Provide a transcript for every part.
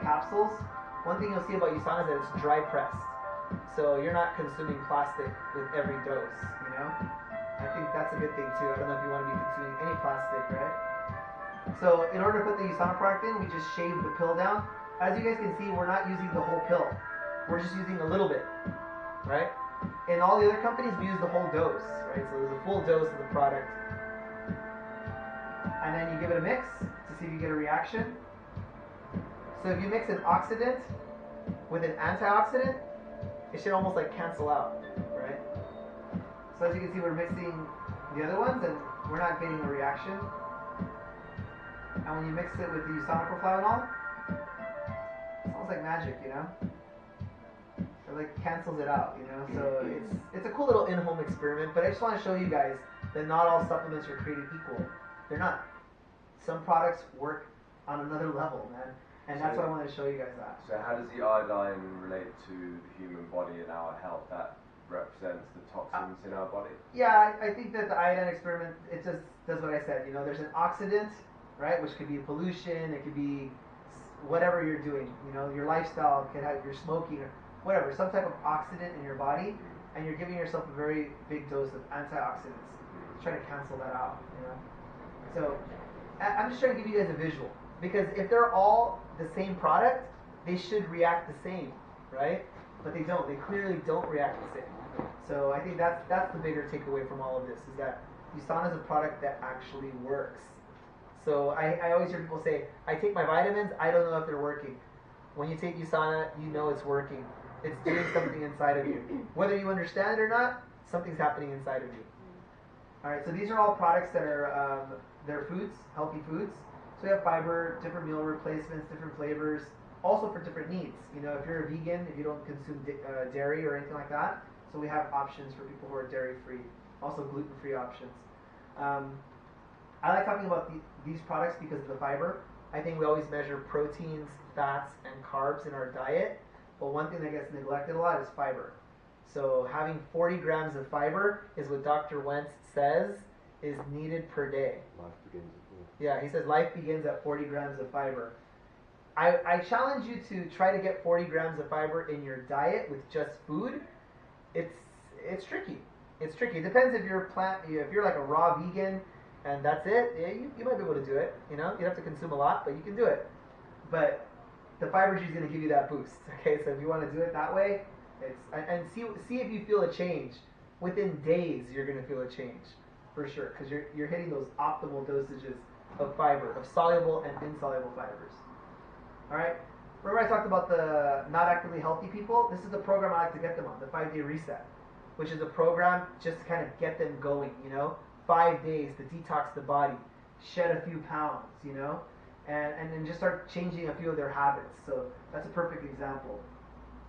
capsules, one thing you'll see about USANA is that it's dry pressed. So you're not consuming plastic with every dose, you know? I think that's a good thing too. I don't know if you want to be consuming any plastic, right? So in order to put the USANA product in, we just shave the pill down. As you guys can see, we're not using the whole pill. We're just using a little bit, right? In all the other companies, we use the whole dose, right? So there's a full dose of the product. And then you give it a mix to see if you get a reaction. So if you mix an oxidant with an antioxidant, it should almost like cancel out, right? So as you can see, we're mixing the other ones and we're not getting a reaction. And when you mix it with the usana it's almost like magic, you know? It like cancels it out, you know? So it's a cool little in-home experiment, but I just want to show you guys that not all supplements are created equal. They're not. Some products work on another level, man. And that's why I wanted to show you guys that. So how does the iodine relate to the human body and our health? That represents the toxins in our body? Yeah, I think that the iodine experiment, it just does what I said. You know, there's an oxidant, right, which could be pollution, it could be whatever you're doing. You know, your lifestyle could have, you're smoking, or whatever, some type of oxidant in your body, and you're giving yourself a very big dose of antioxidants. Trying to cancel that out, you know. So I'm just trying to give you guys a visual, because if they're all the same product, they should react the same, right? But they don't. They clearly don't react the same. So I think that's the bigger takeaway from all of this, is that USANA is a product that actually works. So I always hear people say, I take my vitamins, I don't know if they're working. When you take USANA, you know it's working. It's doing something inside of you. Whether you understand it or not, something's happening inside of you. All right, so these are all products that are they're foods, healthy foods. So we have fiber, different meal replacements, different flavors, also for different needs. You know, if you're a vegan, if you don't consume dairy or anything like that, so we have options for people who are dairy-free, also gluten-free options. I like talking about these products because of the fiber. I think we always measure proteins, fats, and carbs in our diet, but one thing that gets neglected a lot is fiber. So having 40 grams of fiber is what Dr. Wentz says is needed per day. Life begins at 40. Yeah, he says life begins at 40 grams of fiber. I challenge you to try to get 40 grams of fiber in your diet with just food. It's tricky. It's tricky. It depends if you're if you're like a raw vegan and that's it. Yeah, you might be able to do it. You know, you have to consume a lot, but you can do it. But the fiber juice is going to give you that boost. Okay, so if you want to do it that way, and see if you feel a change. Within days, you're going to feel a change for sure, because you're hitting those optimal dosages of fiber, of soluble and insoluble fibers. All right. Remember I talked about the not actively healthy people? This is the program I like to get them on, the 5-day reset, which is a program just to kind of get them going. You know, 5 days to detox the body, shed a few pounds. You know, and then just start changing a few of their habits. So that's a perfect example.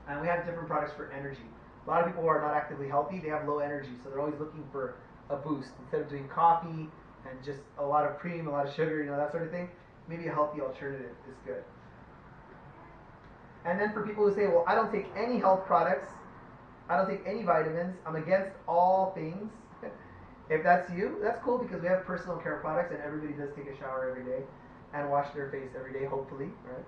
And we have different products for energy. A lot of people who are not actively healthy, they have low energy, so they're always looking for a boost. Instead of doing coffee and just a lot of cream, a lot of sugar, you know, that sort of thing, maybe a healthy alternative is good. And then for people who say, well, I don't take any health products, I don't take any vitamins, I'm against all things. If that's you, that's cool, because we have personal care products and everybody does take a shower every day and wash their face every day, hopefully, right?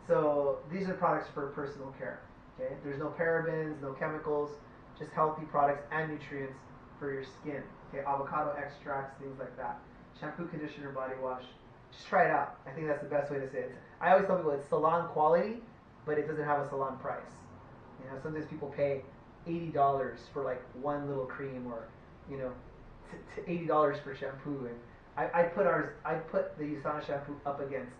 So these are products for personal care. Okay, there's no parabens, no chemicals, just healthy products and nutrients for your skin. Okay, avocado extracts, things like that. Shampoo, conditioner, body wash. Just try it out. I think that's the best way to say it. I always tell people it's salon quality, but it doesn't have a salon price. You know, sometimes people pay $80 for like one little cream, or you know, $80 for shampoo. And I put the USANA shampoo up against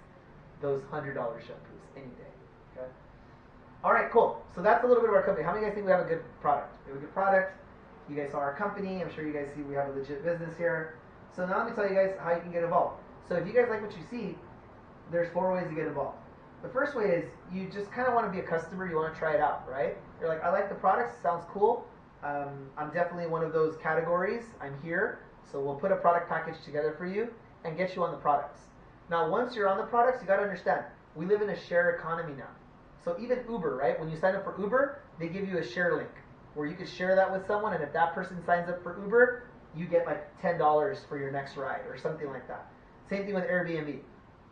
those $100 shampoos any day. Okay. All right, cool. So that's a little bit of our company. How many of you guys think we have a good product? We have a good product. You guys saw our company. I'm sure you guys see we have a legit business here. So now let me tell you guys how you can get involved. So if you guys like what you see, there's 4 ways to get involved. The first way is you just kind of want to be a customer. You want to try it out, right? You're like, I like the products. Sounds cool. I'm definitely one of those categories. I'm here. So we'll put a product package together for you and get you on the products. Now, once you're on the products, you got to understand, we live in a share economy now. So even Uber, right? When you sign up for Uber, they give you a share link where you can share that with someone, and if that person signs up for Uber, you get like $10 for your next ride or something like that. Same thing with Airbnb.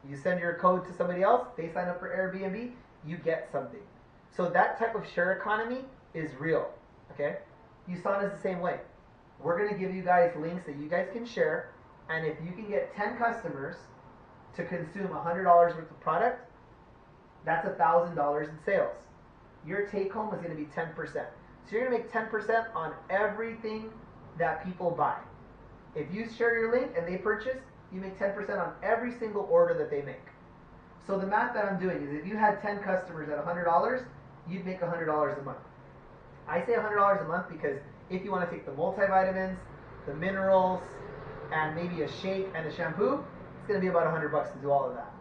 You send your code to somebody else, they sign up for Airbnb, you get something. So that type of share economy is real. Okay? USANA is the same way. We're going to give you guys links that you guys can share, and if you can get 10 customers to consume $100 worth of product, that's $1,000 in sales. Your take home is going to be 10%. So you're going to make 10% on everything that people buy. If you share your link and they purchase, you make 10% on every single order that they make. So the math that I'm doing is if you had 10 customers at $100, you'd make $100 a month. I say $100 a month because if you want to take the multivitamins, the minerals, and maybe a shake and a shampoo, it's going to be about $100 to do all of that.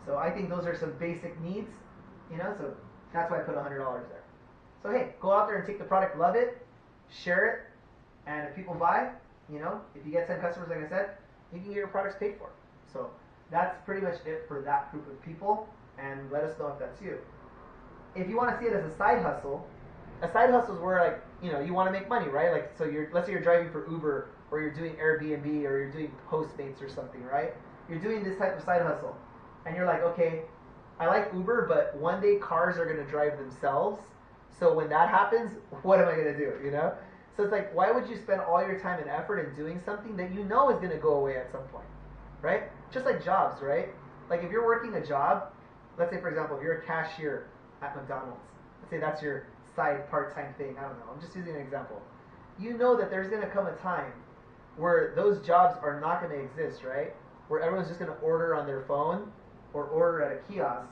So I think those are some basic needs, so that's why I put $100 there. So hey, go out there and take the product, love it, share it, and if people buy, if you get 10 customers, like I said, you can get your products paid for. So that's pretty much it for that group of people, and let us know if that's you. If you want to see it as a side hustle is where you want to make money, right? Like, so let's say you're driving for Uber, or you're doing Airbnb, or you're doing Postmates or something, right? You're doing this type of side hustle, and you're like, okay, I like Uber, but one day cars are going to drive themselves. So when that happens, what am I going to do, So it's like, why would you spend all your time and effort in doing something that you know is going to go away at some point, right? Just like jobs, right? Like if you're working a job, let's say for example, if you're a cashier at McDonald's, let's say that's your side part-time thing, I don't know, I'm just using an example. You know that there's going to come a time where those jobs are not going to exist, right? Where everyone's just going to order on their phone or order at a kiosk.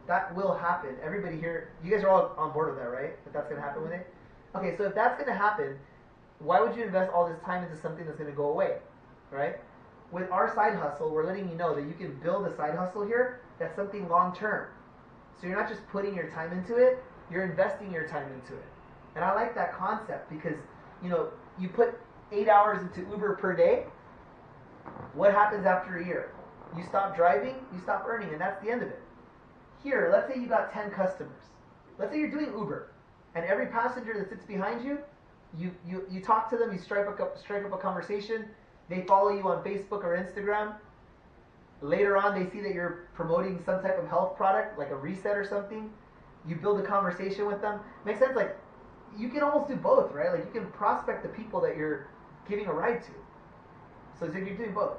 That will happen. Everybody here, you guys are all on board with that, right? That that's going to happen one day? Okay, so if that's going to happen, why would you invest all this time into something that's going to go away, right? With our side hustle, we're letting you know that you can build a side hustle here that's something long-term. So you're not just putting your time into it, you're investing your time into it. And I like that concept because, you put 8 hours into Uber per day, what happens after a year? You stop driving, you stop earning, and that's the end of it. Here, let's say you got 10 customers. Let's say you're doing Uber, and every passenger that sits behind you, you talk to them, you strike up a conversation, they follow you on Facebook or Instagram. Later on, they see that you're promoting some type of health product, like a reset or something. You build a conversation with them. Makes sense? Like, you can almost do both, right? Like, you can prospect the people that you're giving a ride to. So it's like you're doing both.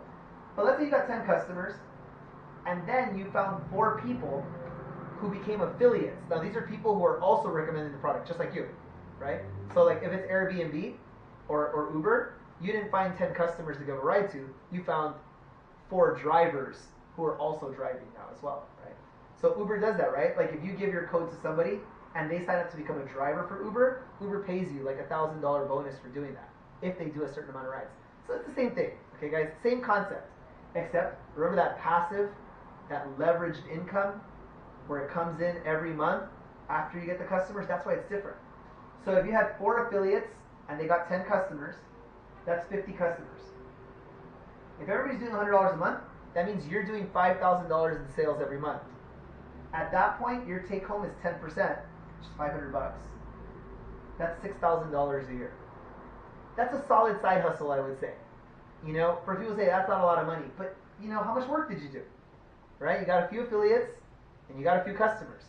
But let's say you got 10 customers, and then you found 4 people who became affiliates. Now, these are people who are also recommending the product, just like you, right? So, like, if it's Airbnb or Uber, you didn't find 10 customers to give a ride to. You found 4 drivers who are also driving now as well, right? So Uber does that, right? Like, if you give your code to somebody and they sign up to become a driver for Uber, Uber pays you like $1,000 bonus for doing that if they do a certain amount of rides. So it's the same thing, okay, guys? Same concept, except remember that passive, that leveraged income where it comes in every month after you get the customers. That's why it's different. So if you had 4 affiliates and they got 10 customers, that's 50 customers. If everybody's doing $100 a month, that means you're doing $5,000 in sales every month. At that point, your take home is 10%, which is $500. That's $6,000 a year. That's a solid side hustle, I would say. For people to say that's not a lot of money, but how much work did you do? Right? You got a few affiliates and you got a few customers.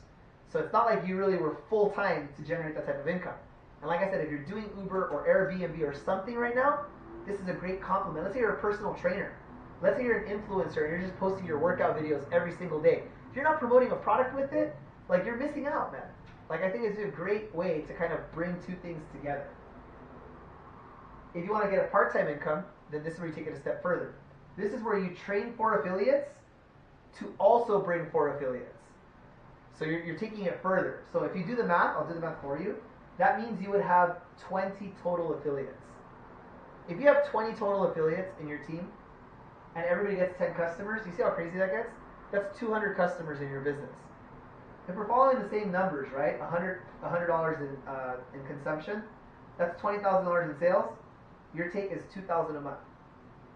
So it's not like you really were full time to generate that type of income. And like I said, if you're doing Uber or Airbnb or something right now, this is a great compliment. Let's say you're a personal trainer. Let's say you're an influencer and you're just posting your workout videos every single day. If you're not promoting a product with it, like, you're missing out, man. Like, I think it's a great way to kind of bring 2 things together. If you want to get a part-time income, then this is where you take it a step further. This is where you train 4 affiliates to also bring 4 affiliates. So you're taking it further. So if you do the math, I'll do the math for you. That means you would have 20 total affiliates. If you have 20 total affiliates in your team, and everybody gets 10 customers, you see how crazy that gets? That's 200 customers in your business. If we're following the same numbers, right? $100 in consumption, that's $20,000 in sales. Your take is $2,000 a month.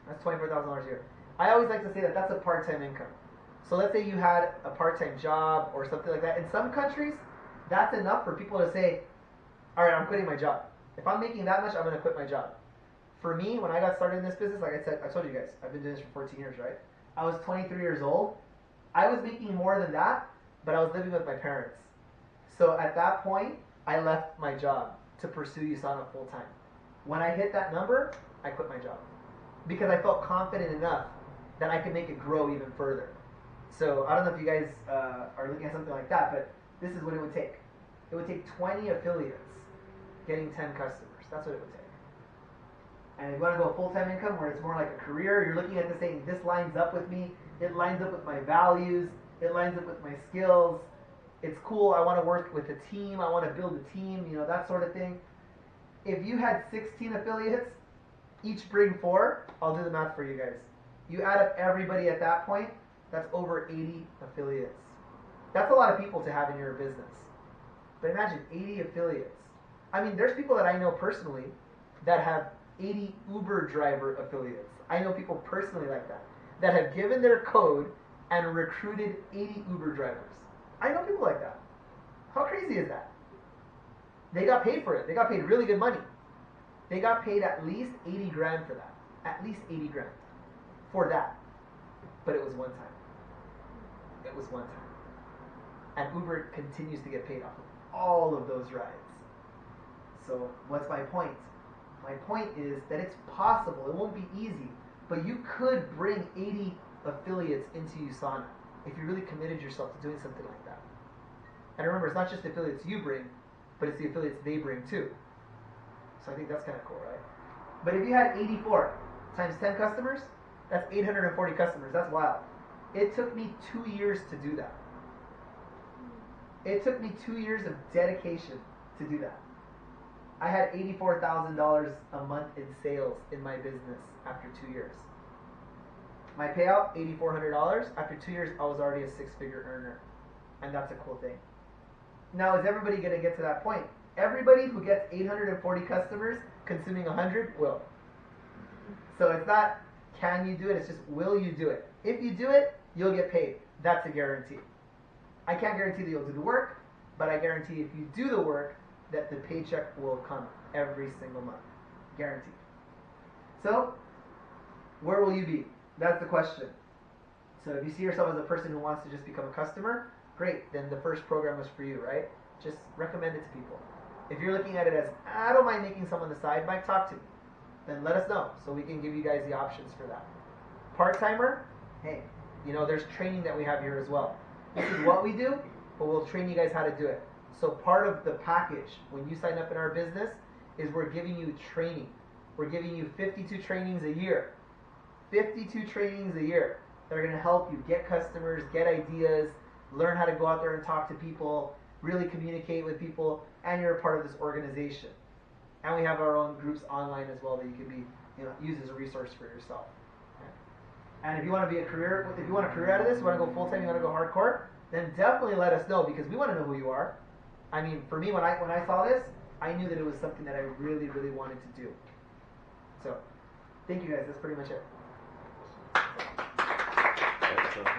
That's $24,000 a year. I always like to say that that's a part-time income. So let's say you had a part-time job or something like that. In some countries, that's enough for people to say, all right, I'm quitting my job. If I'm making that much, I'm going to quit my job. For me, when I got started in this business, like I said, I told you guys, I've been doing this for 14 years, right? I was 23 years old. I was making more than that but I was living with my parents. So at that point, I left my job to pursue USANA full time. When I hit that number, I quit my job because I felt confident enough that I could make it grow even further. So I don't know if you guys are looking at something like that, but this is what it would take. It would take 20 affiliates getting 10 customers. That's what it would take. And if you want to go full-time income where it's more like a career, you're looking at this saying, this lines up with me, it lines up with my values, it lines up with my skills, it's cool, I want to work with a team, I want to build a team, you know, that sort of thing. If you had 16 affiliates, each bring 4, I'll do the math for you guys. You add up everybody at that point, that's over 80 affiliates. That's a lot of people to have in your business. But imagine 80 affiliates. I mean, there's people that I know personally that have 80 Uber driver affiliates. I know people personally like that have given their code and recruited 80 Uber drivers. I know people like that. How crazy is that? They got paid for it. They got paid really good money. They got paid at least 80 grand for that. At least 80 grand for that. But it was one time. It was one time. And Uber continues to get paid off of all of those rides. So what's my point? My point is that it's possible. It won't be easy, but you could bring 80 affiliates into USANA if you really committed yourself to doing something like that. And remember, it's not just the affiliates you bring, but it's the affiliates they bring too. So I think that's kind of cool, right? But if you had 84 times 10 customers, that's 840 customers. That's wild. It took me 2 years to do that. It took me 2 years of dedication to do that. I had $84,000 a month in sales in my business after 2 years. My payout, $8,400. After 2 years, I was already a six-figure earner. And that's a cool thing. Now, is everybody going to get to that point? Everybody who gets 840 customers consuming 100 will. So it's not, can you do it? It's just, will you do it? If you do it, you'll get paid. That's a guarantee. I can't guarantee that you'll do the work, but I guarantee if you do the work, that the paycheck will come every single month. Guaranteed. So, where will you be? That's the question. So if you see yourself as a person who wants to just become a customer, great, then the first program was for you, right? Just recommend it to people. If you're looking at it as, I don't mind making some on the side, Mike, talk to me. Then let us know so we can give you guys the options for that. Part-timer, hey, you know, there's training that we have here as well. This is what we do, but we'll train you guys how to do it. So part of the package, when you sign up in our business, is we're giving you training. We're giving you 52 trainings a year. 52 trainings a year that are going to help you get customers, get ideas, learn how to go out there and talk to people, really communicate with people, and you're a part of this organization. And we have our own groups online as well that you can be, you know, use as a resource for yourself. Okay? And if you want to be a career, if you want a career out of this, you want to go full time, you want to go hardcore, then definitely let us know because we want to know who you are. I mean, for me, when I saw this, I knew that it was something that I really, really wanted to do. So, thank you guys. That's pretty much it.